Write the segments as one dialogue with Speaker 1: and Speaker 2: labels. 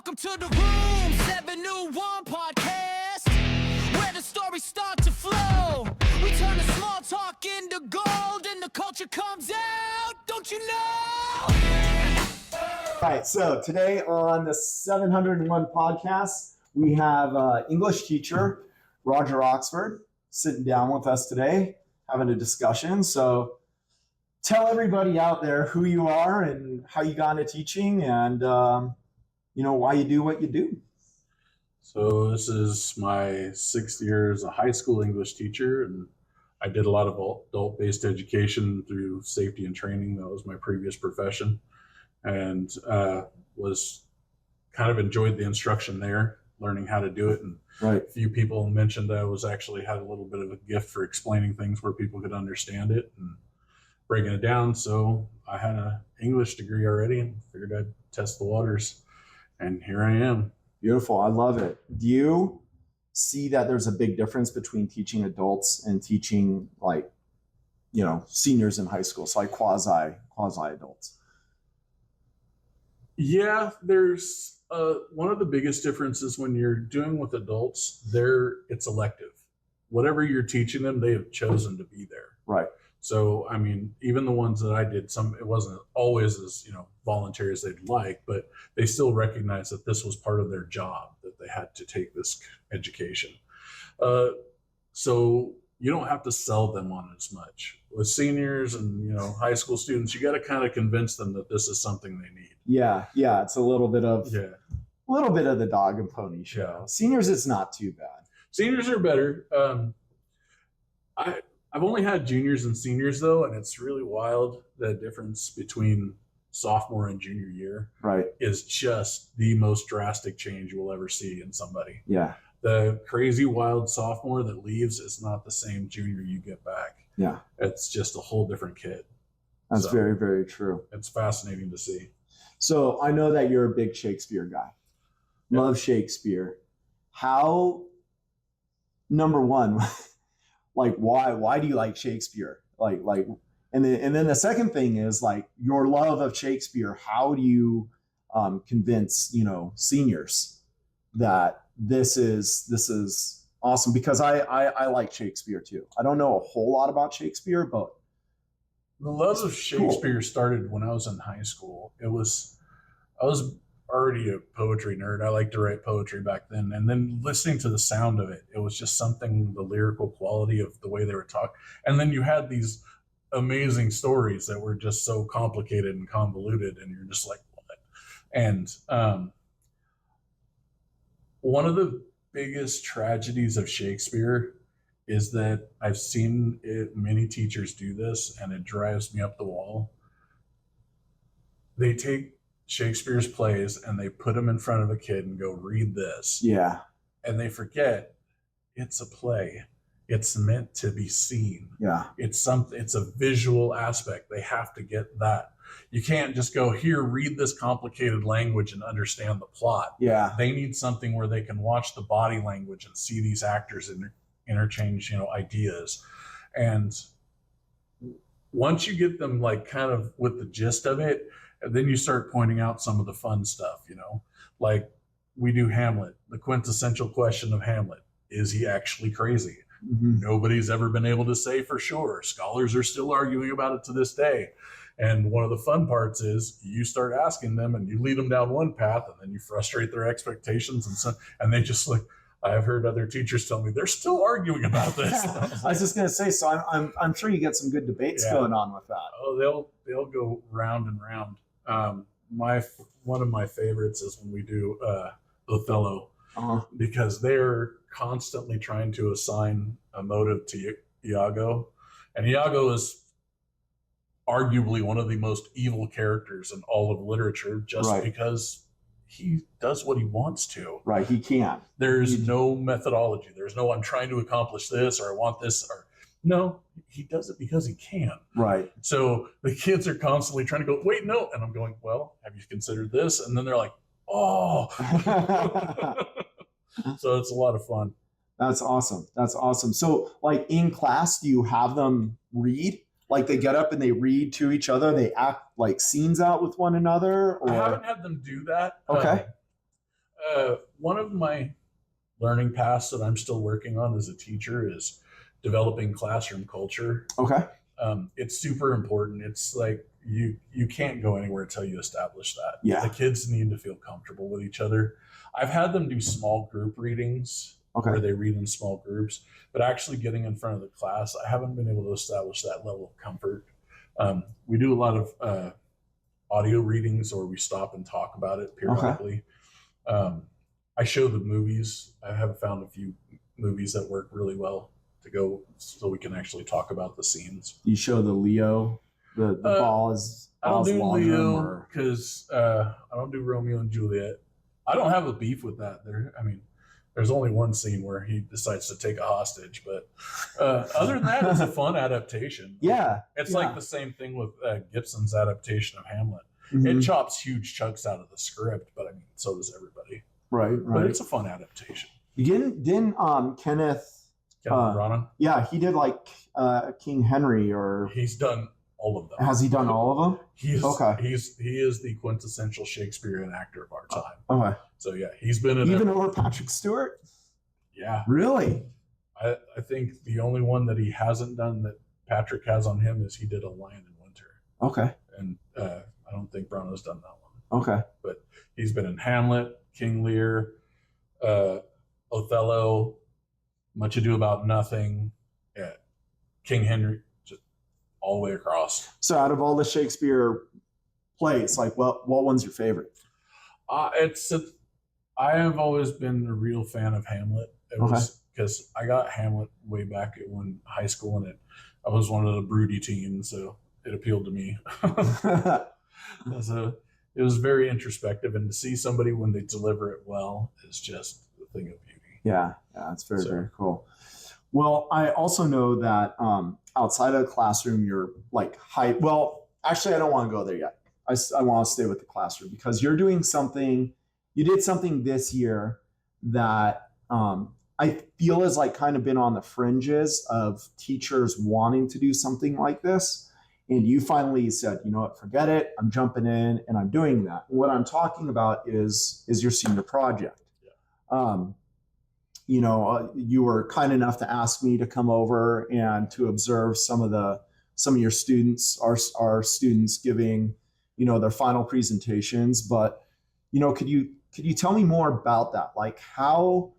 Speaker 1: Welcome to the Room701 podcast, where the stories start to flow. We turn the small talk into gold, and the culture comes out. Don't you know?
Speaker 2: All right, so today on the 701 podcast, we have English teacher Roger Oxford sitting down with us today, having a discussion. So tell everybody out there who you are and how you got into teaching and, why you do what you do.
Speaker 3: So this is my 6th year as a high school English teacher, and I did a lot of adult-based education through safety and training. That was my previous profession, and was kind of enjoyed the instruction there, learning how to do it. And
Speaker 2: Right.
Speaker 3: a few people mentioned I was actually had a little bit of a gift for explaining things where people could understand it and breaking it down. So I had an English degree already and figured I'd test the waters, and here I am.
Speaker 2: Beautiful. I love it. Do you see that there's a big difference between teaching adults and teaching seniors in high school? So like quasi adults.
Speaker 3: Yeah, there's one of the biggest differences when you're doing with adults, it's elective. Whatever you're teaching them, they have chosen to be there.
Speaker 2: Right.
Speaker 3: So, I mean, even the ones that I did, it wasn't always as, voluntary as they'd like, but they still recognized that this was part of their job, that they had to take this education. So you don't have to sell them on as much. With seniors and, high school students, you got to kind of convince them that this is something they need.
Speaker 2: Yeah. It's a little bit of the dog and pony show.
Speaker 3: Yeah.
Speaker 2: Seniors, it's not too bad.
Speaker 3: Seniors are better. I've only had juniors and seniors though, and it's really wild. The difference between sophomore and junior year is just the most drastic change you will ever see in somebody.
Speaker 2: Yeah.
Speaker 3: The crazy wild sophomore that leaves is not the same junior you get back.
Speaker 2: Yeah.
Speaker 3: It's just a whole different kid.
Speaker 2: That's very, very true.
Speaker 3: It's fascinating to see.
Speaker 2: So I know that you're a big Shakespeare guy.
Speaker 3: Yeah.
Speaker 2: Love Shakespeare. How, number one, why do you like Shakespeare? And then the second thing is your love of Shakespeare. How do you convince seniors that this is awesome? Because I like Shakespeare too. I don't know a whole lot about Shakespeare, but
Speaker 3: the love of Shakespeare started when I was in high school. I was already a poetry nerd. I liked to write poetry back then. And then listening to the sound of it, it was just something, the lyrical quality of the way they were talking. And then you had these amazing stories that were just so complicated and convoluted, and you're just like, what? And one of the biggest tragedies of Shakespeare is that I've seen many teachers do this, and it drives me up the wall. They take Shakespeare's plays and they put them in front of a kid and go, read this.
Speaker 2: Yeah.
Speaker 3: And they forget it's a play. It's meant to be seen.
Speaker 2: Yeah.
Speaker 3: It's a visual aspect. They have to get that. You can't just go, here, read this complicated language and understand the plot.
Speaker 2: Yeah.
Speaker 3: They need something where they can watch the body language and see these actors interchange, ideas. And once you get them kind of with the gist of it, and then you start pointing out some of the fun stuff, like we do Hamlet. The quintessential question of Hamlet, is he actually crazy?
Speaker 2: Mm-hmm.
Speaker 3: Nobody's ever been able to say for sure. Scholars are still arguing about it to this day. And one of the fun parts is you start asking them and you lead them down one path, and then you frustrate their expectations, and they just I've heard other teachers tell me they're still arguing about this.
Speaker 2: I was just gonna say, so I'm sure you get some good debates going on with that.
Speaker 3: Oh, they'll go round and round. One of my favorites is when we do Othello, because they're constantly trying to assign a motive to Iago, and Iago is arguably one of the most evil characters in all of literature, just because he does what he wants to.
Speaker 2: Right, he can.
Speaker 3: There's no methodology. There's no, I'm trying to accomplish this, or I want this, or no, he does it because he can.
Speaker 2: Right.
Speaker 3: So the kids are constantly trying to go, wait, no. And I'm going, well, have you considered this? And then they're like, oh. So it's a lot of fun.
Speaker 2: That's awesome. So in class, do you have them read? They get up and they read to each other? They act scenes out with one another? Or?
Speaker 3: I haven't had them do that.
Speaker 2: Okay.
Speaker 3: One of my learning paths that I'm still working on as a teacher is developing classroom culture.
Speaker 2: Okay.
Speaker 3: It's super important. It's like you can't go anywhere until you establish that.
Speaker 2: Yeah.
Speaker 3: The kids need to feel comfortable with each other. I've had them do small group readings
Speaker 2: Okay.
Speaker 3: where they read in small groups, but actually getting in front of the class, I haven't been able to establish that level of comfort. We do a lot of audio readings, or we stop and talk about it periodically. I show the movies. I have found a few movies that work really well to go so we can actually talk about the scenes.
Speaker 2: You show the Leo, the balls.
Speaker 3: I don't do
Speaker 2: Laundrum,
Speaker 3: Leo because I don't do Romeo and Juliet. I don't have a beef with that. There's only one scene where he decides to take a hostage, but other than that, it's a fun adaptation.
Speaker 2: Yeah.
Speaker 3: It's like the same thing with Gibson's adaptation of Hamlet.
Speaker 2: Mhm.
Speaker 3: It chops huge chunks out of the script, but I mean, so does everybody.
Speaker 2: Right.
Speaker 3: But it's a fun adaptation.
Speaker 2: Didn't Kenneth
Speaker 3: Branagh?
Speaker 2: Yeah, he did like King Henry, or
Speaker 3: He's done all of them.
Speaker 2: has he done all of them?
Speaker 3: He is the quintessential Shakespearean actor of our time.
Speaker 2: Okay.
Speaker 3: So yeah, he's been in
Speaker 2: Even over Patrick Stewart?
Speaker 3: Yeah.
Speaker 2: Really?
Speaker 3: I think the only one that he hasn't done that Patrick has on him is he did A Lion in Winter.
Speaker 2: Okay.
Speaker 3: And I don't think Branagh's done that one.
Speaker 2: Okay.
Speaker 3: But he's been in Hamlet, King Lear, Othello, Much Ado About Nothing, King Henry, just all the way across.
Speaker 2: So out of all the Shakespeare plays, like what one's your favorite?
Speaker 3: I have always been a real fan of Hamlet. It was because I got Hamlet way back in high school, and I was one of the broody teens, so it appealed to me. It was very introspective, and to see somebody when they deliver it well is just a thing of beauty.
Speaker 2: Yeah, it's very cool. Well, I also know that outside of the classroom, you're like well, actually, I don't want to go there yet. I want to stay with the classroom because you're doing something. You did something this year that I feel has like kind of been on the fringes of teachers wanting to do something like this. And you finally said, you know what, forget it. I'm jumping in and I'm doing that. And what I'm talking about is your senior project. Yeah. You were kind enough to ask me to come over and to observe some of your students, our students giving, their final presentations. But, could you tell me more about that? Like, how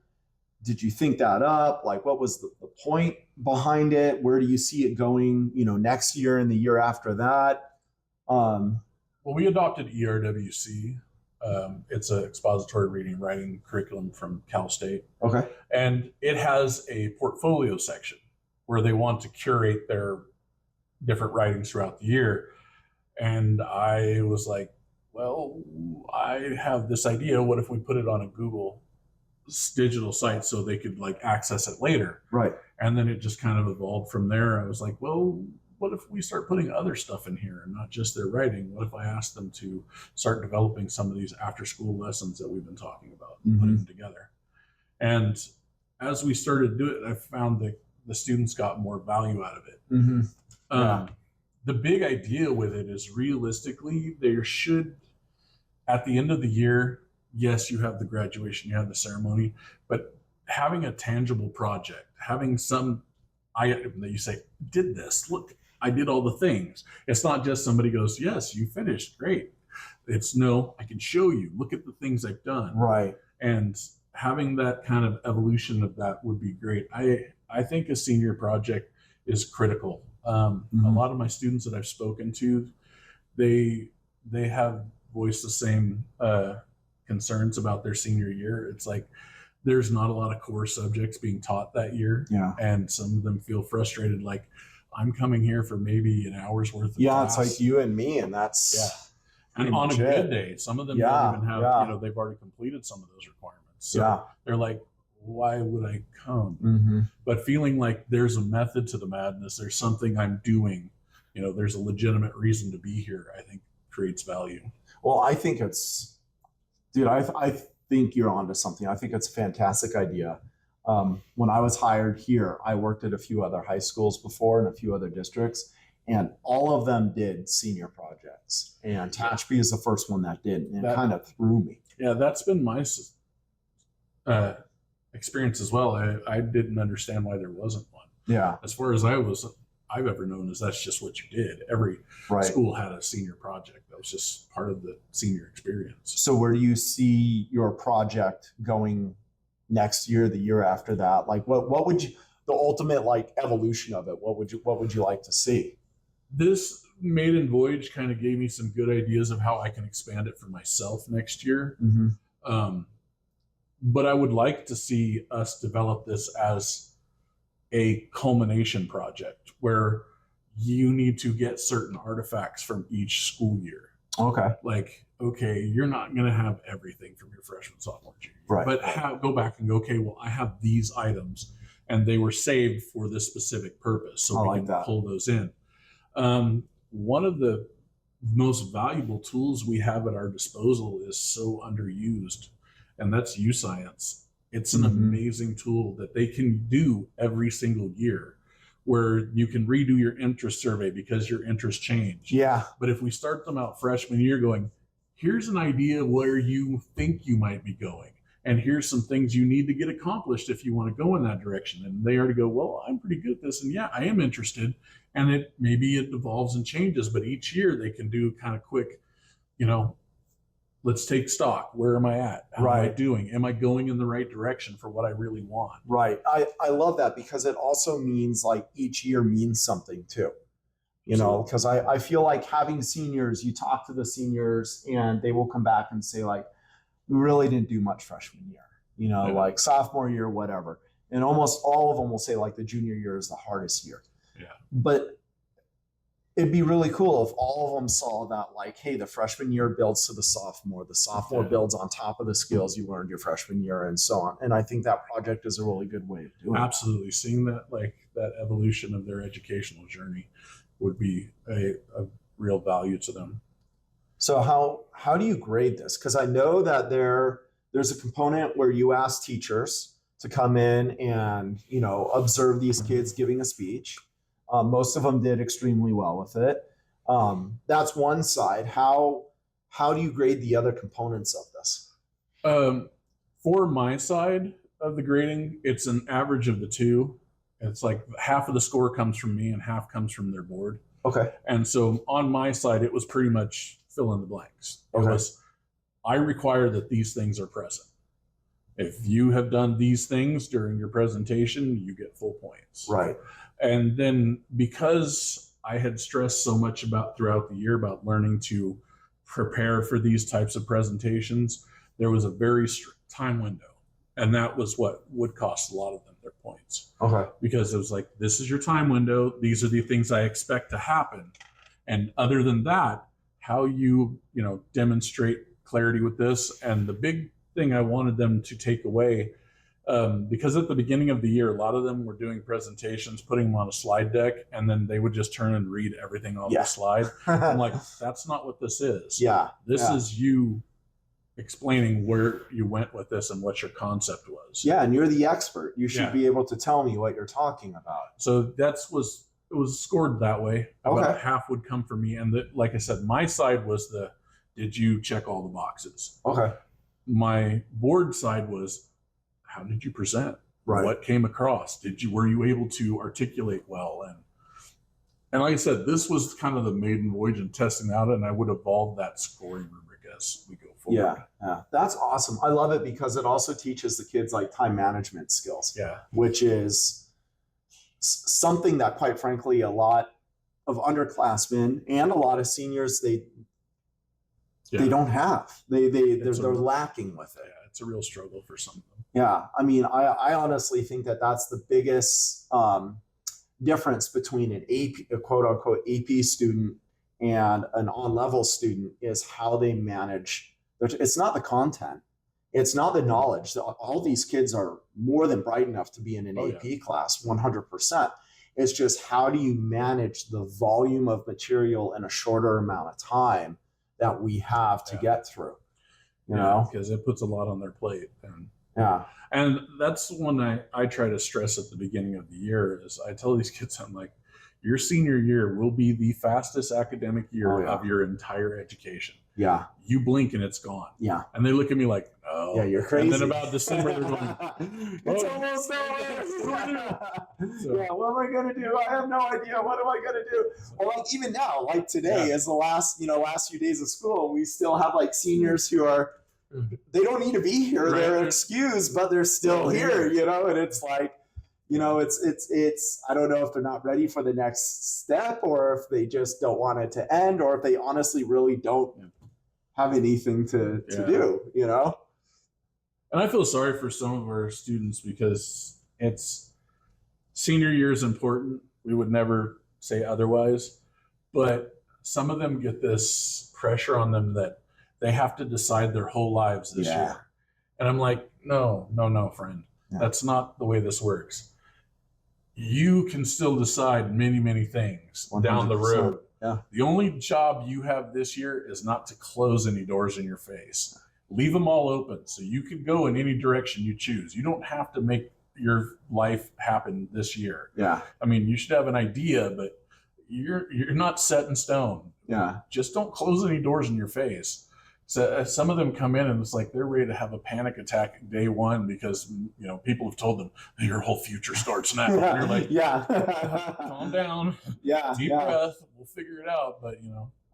Speaker 2: did you think that up? Like, what was the point behind it? Where do you see it going, next year and the year after that?
Speaker 3: Well, we adopted ERWC. It's an expository reading writing curriculum from Cal State.
Speaker 2: Okay.
Speaker 3: And it has a portfolio section where they want to curate their different writings throughout the year. And I was like, well, I have this idea. What if we put it on a Google digital site so they could like access it later?
Speaker 2: Right.
Speaker 3: And then it just kind of evolved from there. I was like, well, what if we start putting other stuff in here and not just their writing? What if I asked them to start developing some of these after school lessons that we've been talking about and putting them together? And as we started to do it, I found that the students got more value out of it.
Speaker 2: Yeah.
Speaker 3: The big idea with it is realistically, there should, at the end of the year, yes, you have the graduation, you have the ceremony, but having a tangible project, having some item that you say, did this, look, I did all the things. It's not just somebody goes, yes, you finished, great. It's no, I can show you, look at the things I've done.
Speaker 2: Right.
Speaker 3: And having that kind of evolution of that would be great. I think a senior project is critical. A lot of my students that I've spoken to, they have voiced the same concerns about their senior year. It's like there's not a lot of core subjects being taught that year.
Speaker 2: Yeah.
Speaker 3: And some of them feel frustrated, like I'm coming here for maybe an hour's worth of class.
Speaker 2: It's like you and me, and that's
Speaker 3: and on a good day, some of them don't even have, they've already completed some of those requirements. So they're like, why would I come? But feeling like there's a method to the madness, there's something I'm doing, there's a legitimate reason to be here, I think creates value.
Speaker 2: Well, I think I think you're onto something. I think it's a fantastic idea. When I was hired here, I worked at a few other high schools before in a few other districts, and all of them did senior projects. And Tehachapi is the first one that did, and it kind of threw me.
Speaker 3: Yeah, that's been my uh, experience as well. I didn't understand why there wasn't one.
Speaker 2: Yeah.
Speaker 3: As far as I've ever known, is that's just what you did. Every
Speaker 2: Right.
Speaker 3: school had a senior project. That was just part of the senior experience.
Speaker 2: So where do you see your project going next year, the year after that? Like what would you, the ultimate like evolution of it, what would you like to see?
Speaker 3: This maiden voyage kind of gave me some good ideas of how I can expand it for myself next year. But I would like to see us develop this as a culmination project where you need to get certain artifacts from each school year.
Speaker 2: Okay.
Speaker 3: Like, okay, you're not going to have everything from your freshman, sophomore, junior year,
Speaker 2: Right.
Speaker 3: but go back and go, okay, well, I have these items and they were saved for this specific purpose. So we can pull those in. One of the most valuable tools we have at our disposal is so underused, and that's U-Science. It's an amazing tool that they can do every single year, where you can redo your interest survey because your interests change.
Speaker 2: Yeah.
Speaker 3: But if we start them out freshman year going, here's an idea where you think you might be going, and here's some things you need to get accomplished if you want to go in that direction. And they already go, well, I'm pretty good at this. And yeah, I am interested. And maybe it evolves and changes, but each year they can do kind of quick, let's take stock. Where am I at? How am I doing? Am I going in the right direction for what I really want?
Speaker 2: Right. I love that, because it also means like each year means something too. Because I feel like having seniors, you talk to the seniors and they will come back and say like, we really didn't do much freshman year, like sophomore year, whatever. And almost all of them will say like the junior year is the hardest year.
Speaker 3: Yeah.
Speaker 2: But it'd be really cool if all of them saw that like, hey, the freshman year builds to the sophomore builds on top of the skills you learned your freshman year, and so on. And I think that project is a really good way of doing it.
Speaker 3: Absolutely. Seeing that, like that evolution of their educational journey would be a real value to them.
Speaker 2: So how do you grade this? Because I know that there's a component where you ask teachers to come in and observe these kids giving a speech. Most of them did extremely well with it. That's one side. How do you grade the other components of this?
Speaker 3: For my side of the grading, it's an average of the two. It's like half of the score comes from me and half comes from their board.
Speaker 2: Okay.
Speaker 3: And so on my side, it was pretty much fill in the blanks.
Speaker 2: Okay.
Speaker 3: It was, I require that these things are present. If you have done these things during your presentation, you get full points.
Speaker 2: Right.
Speaker 3: And then because I had stressed so much throughout the year about learning to prepare for these types of presentations, there was a very strict time window. And that was what would cost a lot of them their points.
Speaker 2: Okay.
Speaker 3: Because it was like, this is your time window. These are the things I expect to happen. And other than that, how you demonstrate clarity with this. And the big thing I wanted them to take away, because at the beginning of the year, a lot of them were doing presentations, putting them on a slide deck, and then they would just turn and read everything off the slide. I'm like, that's not what this is.
Speaker 2: Yeah.
Speaker 3: This is you explaining where you went with this and what your concept was.
Speaker 2: Yeah, and you're the expert. You should be able to tell me what you're talking about.
Speaker 3: So it was scored that way. About half would come from me. And like I said, my side was did you check all the boxes? Okay. My board side was, how did you present? Right. What came across? Were you able to articulate well? And like I said, this was kind of the maiden voyage in testing out, and I would evolve that scoring rubric as we go forward.
Speaker 2: Yeah, that's awesome. I love it because it also teaches the kids like time management skills. Yeah, which is something that, quite frankly, a lot of underclassmen and a lot of seniors they don't have. They're lacking with it.
Speaker 3: Yeah, it's a real struggle for some of them.
Speaker 2: Yeah, I mean, I honestly think that's the biggest difference between a quote unquote AP student and an on-level student is how they manage. It's not the content. It's not the knowledge. All these kids are more than bright enough to be in an AP class, 100%. It's just how do you manage the volume of material in a shorter amount of time that we have to get through, you know?
Speaker 3: Because it puts a lot on their plate. And that's one I try to stress at the beginning of the year is I tell these kids, I'm like, your senior year will be the fastest academic year of your entire education.
Speaker 2: Yeah.
Speaker 3: You blink and it's gone.
Speaker 2: Yeah.
Speaker 3: And they look at me like, oh.
Speaker 2: Yeah, you're crazy.
Speaker 3: And then about December, they're going,
Speaker 2: it's almost over. So, yeah, what am I gonna do? I have no idea. What am I gonna do? Well, like even now, like today is the last few days of school, and we still have like seniors who are they don't need to be here. Right. They're excused, but they're still here, and it's like, it's I don't know if they're not ready for the next step, or if they just don't want it to end, or if they honestly really don't have anything to do,
Speaker 3: And I feel sorry for some of our students because it's senior year is important. We would never say otherwise, but some of them get this pressure on them that they have to decide their whole lives this year. And I'm like, no, friend. Yeah. That's not the way this works. You can still decide many, many things 100%. Down the road.
Speaker 2: Yeah.
Speaker 3: The only job you have this year is not to close any doors in your face. Leave them all open so you can go in any direction you choose. You don't have to make your life happen this year.
Speaker 2: Yeah.
Speaker 3: I mean, you should have an idea, but you're not set in stone.
Speaker 2: Yeah.
Speaker 3: Just don't close any doors in your face. So some of them come in and it's like they're ready to have a panic attack day one because people have told them your whole future starts now. And you're like, calm down.
Speaker 2: Yeah.
Speaker 3: Deep breath. We'll figure it out. But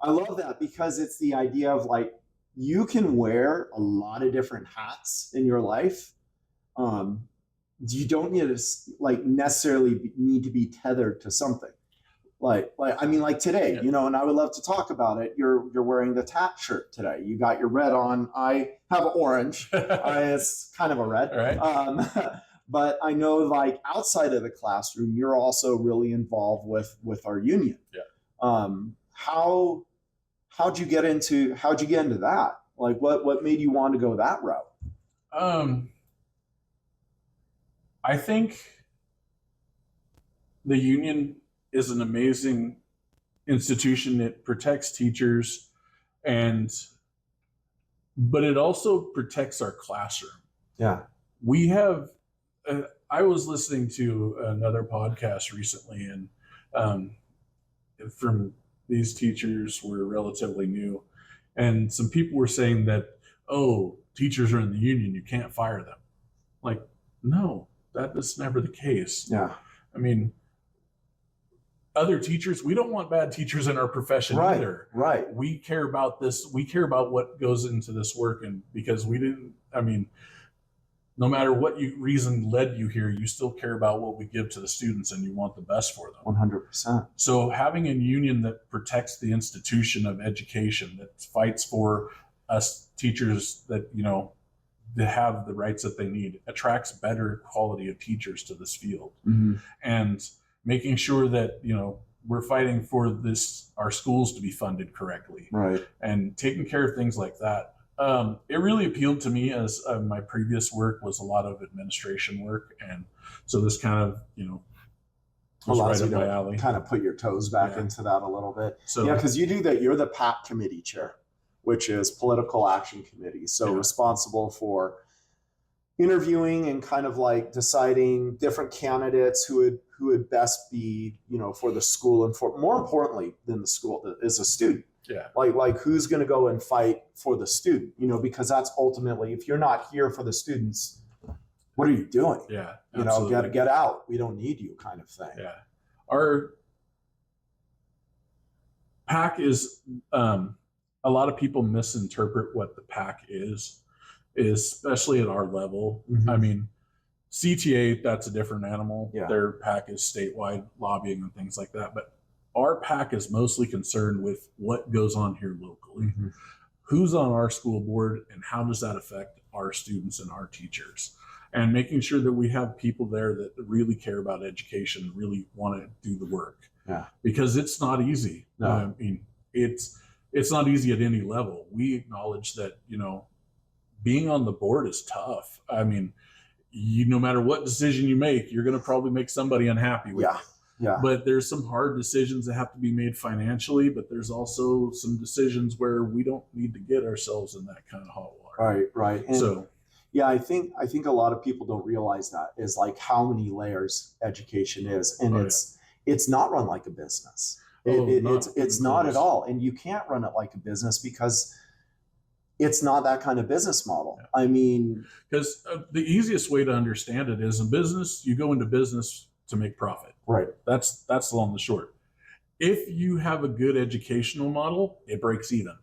Speaker 2: I love that because it's the idea of like you can wear a lot of different hats in your life. You don't need to necessarily need to be tethered to something. Like today, and I would love to talk about it. You're wearing the TAT shirt today. You got your red on. I have orange. It's kind of a red.
Speaker 3: Right.
Speaker 2: But I know like outside of the classroom, you're also really involved with our union.
Speaker 3: Yeah.
Speaker 2: How'd you get into that? Like what made you want to go that route?
Speaker 3: I think the union is an amazing institution. It protects teachers, but it also protects our classroom.
Speaker 2: Yeah.
Speaker 3: We have, I was listening to another podcast recently, and from these teachers were relatively new, and some people were saying that, teachers are in the union, you can't fire them. Like, no, that is never the case.
Speaker 2: Yeah.
Speaker 3: I mean, other teachers, we don't want bad teachers in our profession either.
Speaker 2: Right.
Speaker 3: We care about this. We care about what goes into this work. And because no matter what reason led you here, you still care about what we give to the students and you want the best for them.
Speaker 2: 100%.
Speaker 3: So having a union that protects the institution of education, that fights for us teachers that, that have the rights that they need, attracts better quality of teachers to this field.
Speaker 2: Mm-hmm.
Speaker 3: And making sure that, we're fighting for our schools to be funded correctly.
Speaker 2: Right.
Speaker 3: And taking care of things like that. It really appealed to me as my previous work was a lot of administration work. And so this kind of, was right up my alley.
Speaker 2: Kind of put your toes back into that a little bit.
Speaker 3: So,
Speaker 2: because you do that. You're the PAC committee chair, which is Political Action Committee. So responsible for interviewing and kind of like deciding different candidates who would best be, for the school, and for more importantly than the school is a student.
Speaker 3: Yeah.
Speaker 2: Like who's going to go and fight for the student, because that's ultimately, if you're not here for the students, what are you doing?
Speaker 3: Yeah.
Speaker 2: Get out. We don't need you kind of thing.
Speaker 3: Yeah. Our PAC is, a lot of people misinterpret what the PAC is, especially at our level.
Speaker 2: Mm-hmm.
Speaker 3: I mean, CTA, that's a different animal.
Speaker 2: Yeah.
Speaker 3: Their PAC is statewide lobbying and things like that. But our PAC is mostly concerned with what goes on here locally.
Speaker 2: Mm-hmm.
Speaker 3: Who's on our school board and how does that affect our students and our teachers? And making sure that we have people there that really care about education, really want to do the work.
Speaker 2: Yeah.
Speaker 3: Because it's not easy.
Speaker 2: No.
Speaker 3: I mean, it's not easy at any level. We acknowledge that, being on the board is tough. I mean, no matter what decision you make, you're going to probably make somebody unhappy with it.
Speaker 2: Yeah.
Speaker 3: But there's some hard decisions that have to be made financially, but there's also some decisions where we don't need to get ourselves in that kind of hot water.
Speaker 2: Right. And
Speaker 3: so,
Speaker 2: yeah, I think a lot of people don't realize that is like how many layers education is, and it's not run like a business. It's not at all, and you can't run it like a business because it's not that kind of business model.
Speaker 3: Yeah.
Speaker 2: I mean,
Speaker 3: because the easiest way to understand it is in business, you go into business to make profit.
Speaker 2: right.
Speaker 3: That's the long and the short. If you have a good educational model, it breaks even.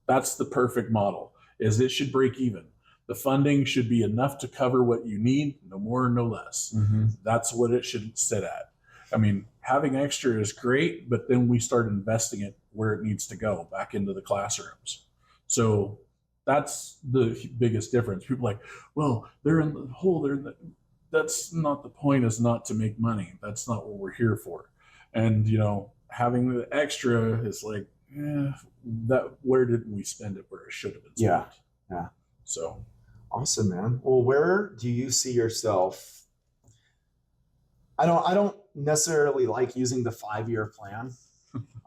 Speaker 3: That's the perfect model, is it should break even. The funding should be enough to cover what you need, no more, no less.
Speaker 2: Mm-hmm.
Speaker 3: That's what it should sit at. I mean, having extra is great, but then we start investing it where it needs to go, back into the classrooms. So that's the biggest difference. People are like, well, they're in the hole. That's not the point, is not to make money. That's not what we're here for. And, having the extra is like, where didn't we spend it where it should have been spent?
Speaker 2: Yeah.
Speaker 3: So
Speaker 2: awesome, man. Well, where do you see yourself? I don't necessarily like using the 5-year plan.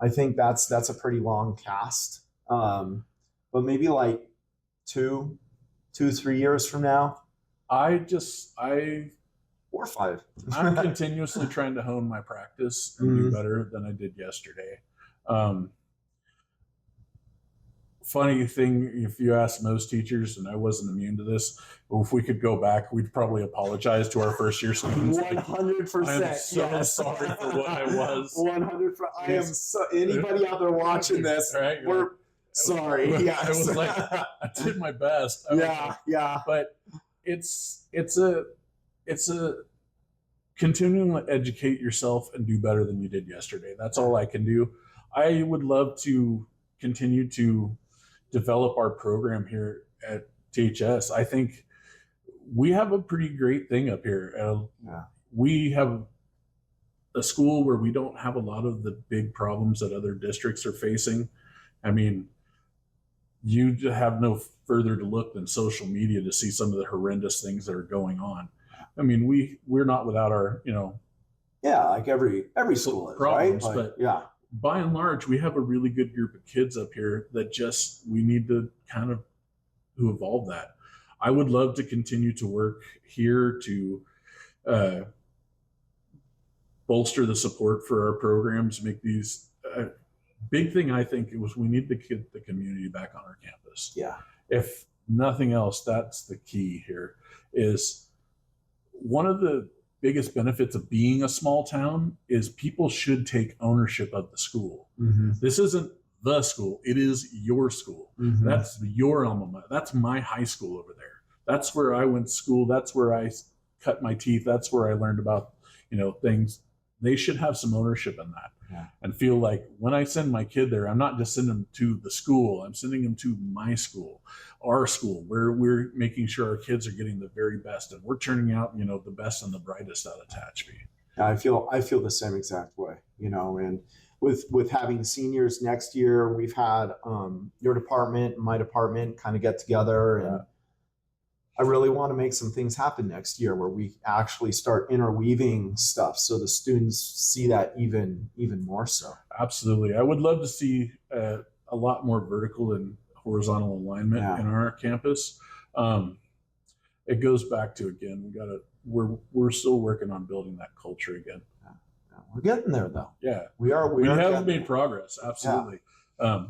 Speaker 2: I think that's a pretty long cast. But maybe like 2, 3 years from now, or 5.
Speaker 3: I'm continuously trying to hone my practice and do better than I did yesterday. Funny thing, if you ask most teachers, and I wasn't immune to this, if we could go back, we'd probably apologize to our first year students.
Speaker 2: 100%.
Speaker 3: I am so sorry for what I was.
Speaker 2: 100%. I am so. Anybody out there watching this,
Speaker 3: right?
Speaker 2: we're sorry. Yeah,
Speaker 3: I was like, I did my best.
Speaker 2: Yeah.
Speaker 3: But it's a continuing to educate yourself and do better than you did yesterday. That's all I can do. I would love to continue to develop our program here at THS. I think we have a pretty great thing up here. We have a school where we don't have a lot of the big problems that other districts are facing. I mean, you have no further to look than social media to see some of the horrendous things that are going on. I mean, we're not without our,
Speaker 2: like every school is,
Speaker 3: problems,
Speaker 2: right?
Speaker 3: but
Speaker 2: yeah.
Speaker 3: By and large, we have a really good group of kids up here that we need to kind of evolve that. I would love to continue to work here to bolster the support for our programs, make these big thing. I think it was, we need to get the community back on our campus.
Speaker 2: Yeah.
Speaker 3: If nothing else, that's the key here. Is one of the biggest benefits of being a small town is people should take ownership of the school.
Speaker 2: Mm-hmm.
Speaker 3: This isn't the school. It is your school.
Speaker 2: Mm-hmm.
Speaker 3: That's your alma mater. That's my high school over there. That's where I went to school. That's where I cut my teeth. That's where I learned about, things. They should have some ownership in that and feel like when I send my kid there, I'm not just sending them to the school. I'm sending them to my school, our school, where we're making sure our kids are getting the very best and we're turning out, the best and the brightest out of Tehachapi.
Speaker 2: I feel the same exact way, and with having seniors next year, we've had your department and my department kind of get together, and I really want to make some things happen next year where we actually start interweaving stuff so the students see that even more so.
Speaker 3: Absolutely. I would love to see a lot more vertical and horizontal alignment in our campus. It goes back to, again, we're still working on building that culture again.
Speaker 2: We're getting there though.
Speaker 3: Yeah,
Speaker 2: we are.
Speaker 3: We have made progress. Absolutely. Yeah.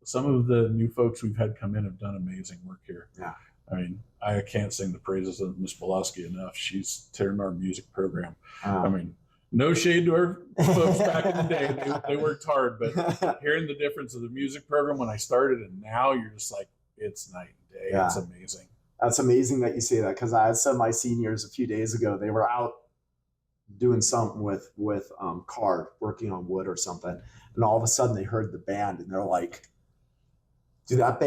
Speaker 3: Some of the new folks we've had come in have done amazing work here.
Speaker 2: Yeah.
Speaker 3: I mean, I can't sing the praises of Miss Pulaski enough. She's tearing our music program. I mean, no shade to our folks back in the day. They worked hard, but hearing the difference of the music program when I started and now, you're just like, it's night and day. Yeah. It's amazing.
Speaker 2: That's amazing that you say that, because I had some of my seniors a few days ago. They were out doing something with card, working on wood or something, and all of a sudden they heard the band and they're like, dude, our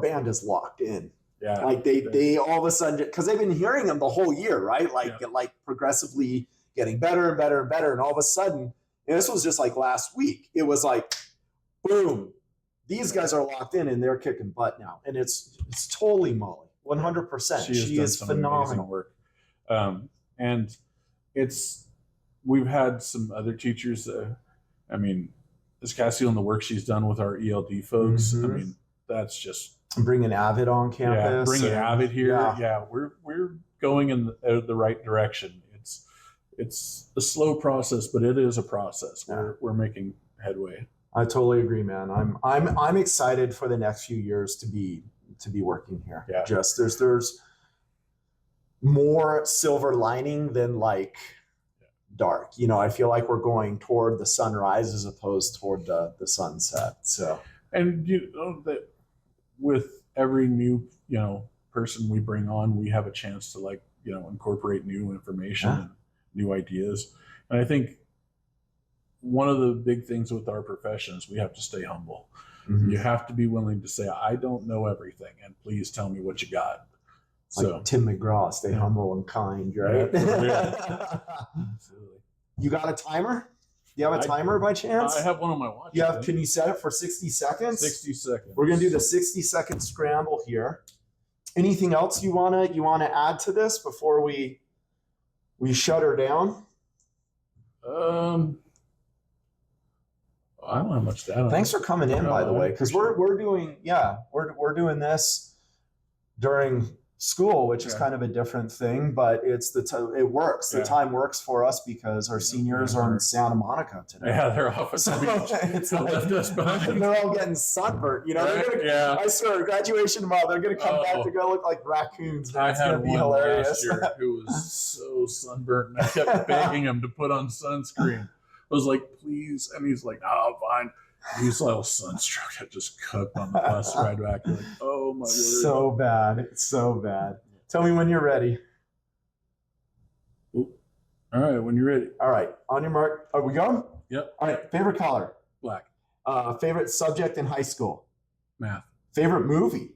Speaker 2: band is locked in.
Speaker 3: Yeah.
Speaker 2: Like they all of a sudden, because they've been hearing them the whole year, right? Like progressively getting better and better and better. And all of a sudden, and this was just like last week, it was like, boom, these guys are locked in and they're kicking butt now. And it's totally Molly, 100%. She is phenomenal.
Speaker 3: Work. And we've had some other teachers. This Cassie on the work she's done with our ELD folks.
Speaker 2: Mm-hmm.
Speaker 3: I mean, that's just
Speaker 2: bringing Avid on campus.
Speaker 3: Yeah, bringing Avid here. Yeah, we're going in the right direction. It's a slow process, but it is a process. We're making headway.
Speaker 2: I totally agree, man. I'm excited for the next few years to be working here.
Speaker 3: Yeah.
Speaker 2: Just there's more silver lining than like dark. You know, I feel like we're going toward the sunrise as opposed toward the sunset. So,
Speaker 3: and you know that with every new, you know, person we bring on, we have a chance to, like, you know, incorporate new information and new ideas. And I think one of the big things with our profession is we have to stay humble.
Speaker 2: Mhm.
Speaker 3: You have to be willing to say, I don't know everything, and please tell me what you got.
Speaker 2: like
Speaker 3: So
Speaker 2: Tim McGraw, stay humble and kind, right?
Speaker 3: absolutely.
Speaker 2: You got a timer? Do you have a timer by chance?
Speaker 3: I have one on my watch.
Speaker 2: Can you set it for 60 seconds?
Speaker 3: 60 seconds.
Speaker 2: We're gonna do the 60-second scramble here. Anything else you wanna add to this before we shut her down?
Speaker 3: I don't have much to add.
Speaker 2: Thanks for coming in, by the way, because we're doing this during school, which is kind of a different thing, but it's it works. The time works for us because our seniors are in Santa Monica today.
Speaker 3: Yeah, they're off at the beach.
Speaker 2: It's like, they're all getting sunburnt. You know, I swear, graduation tomorrow, they're gonna come back to go look like raccoons. Man. It's gonna be hilarious.
Speaker 3: Last year who was so sunburnt, and I kept begging him to put on sunscreen. I was like, please, and he's like, oh, fine. He's like, sunstroke. I just cooked on the bus ride back. Like, oh my word.
Speaker 2: So bad. It's so bad. Tell me when you're ready.
Speaker 3: Ooh. All right, when you're ready.
Speaker 2: All right, on your mark. Are we going?
Speaker 3: Yep.
Speaker 2: All right, favorite color?
Speaker 3: Black.
Speaker 2: Favorite subject in high school?
Speaker 3: Math.
Speaker 2: Favorite movie?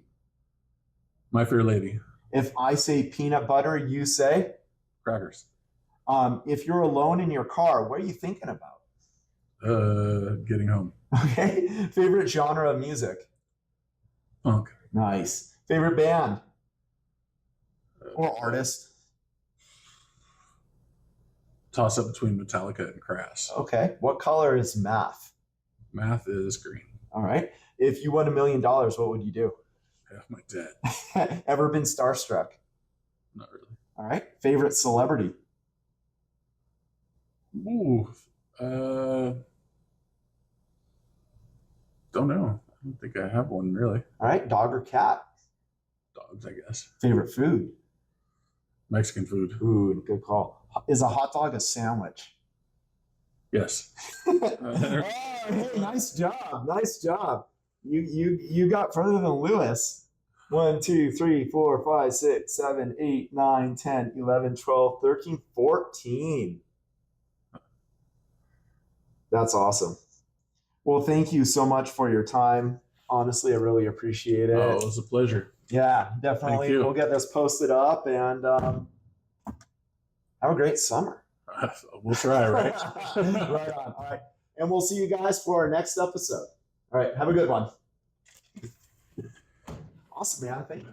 Speaker 3: My Fair Lady.
Speaker 2: If I say peanut butter, you say?
Speaker 3: Crackers.
Speaker 2: If you're alone in your car, what are you thinking about?
Speaker 3: Getting home.
Speaker 2: Okay. Favorite genre of music?
Speaker 3: Punk.
Speaker 2: Nice. Favorite band? Or artist?
Speaker 3: Toss up between Metallica and Crass.
Speaker 2: Okay. What color is math?
Speaker 3: Math is green.
Speaker 2: All right. If you won $1 million, what would you do?
Speaker 3: Half my debt.
Speaker 2: Ever been starstruck?
Speaker 3: Not really.
Speaker 2: All right. Favorite celebrity?
Speaker 3: Ooh. Don't know. I don't think I have one really.
Speaker 2: All right. Dog or cat?
Speaker 3: Dogs, I guess.
Speaker 2: Favorite food?
Speaker 3: Mexican food.
Speaker 2: Food. Good call. Is a hot dog a sandwich?
Speaker 3: Yes.
Speaker 2: Oh, hey, nice job. Nice job. You got further than Lewis. 1, 2, 3, 4, 5, 6, 7, 8, 9, 10, 11, 12, 13, 14. That's awesome. Well, thank you so much for your time. Honestly, I really appreciate it.
Speaker 3: Oh, it was a pleasure.
Speaker 2: Yeah, definitely.
Speaker 3: Thank you.
Speaker 2: We'll get this posted up and have a great summer.
Speaker 3: We'll try, right?
Speaker 2: Right on. All right. And we'll see you guys for our next episode. All right. Have a good one. Awesome, man. Thank you.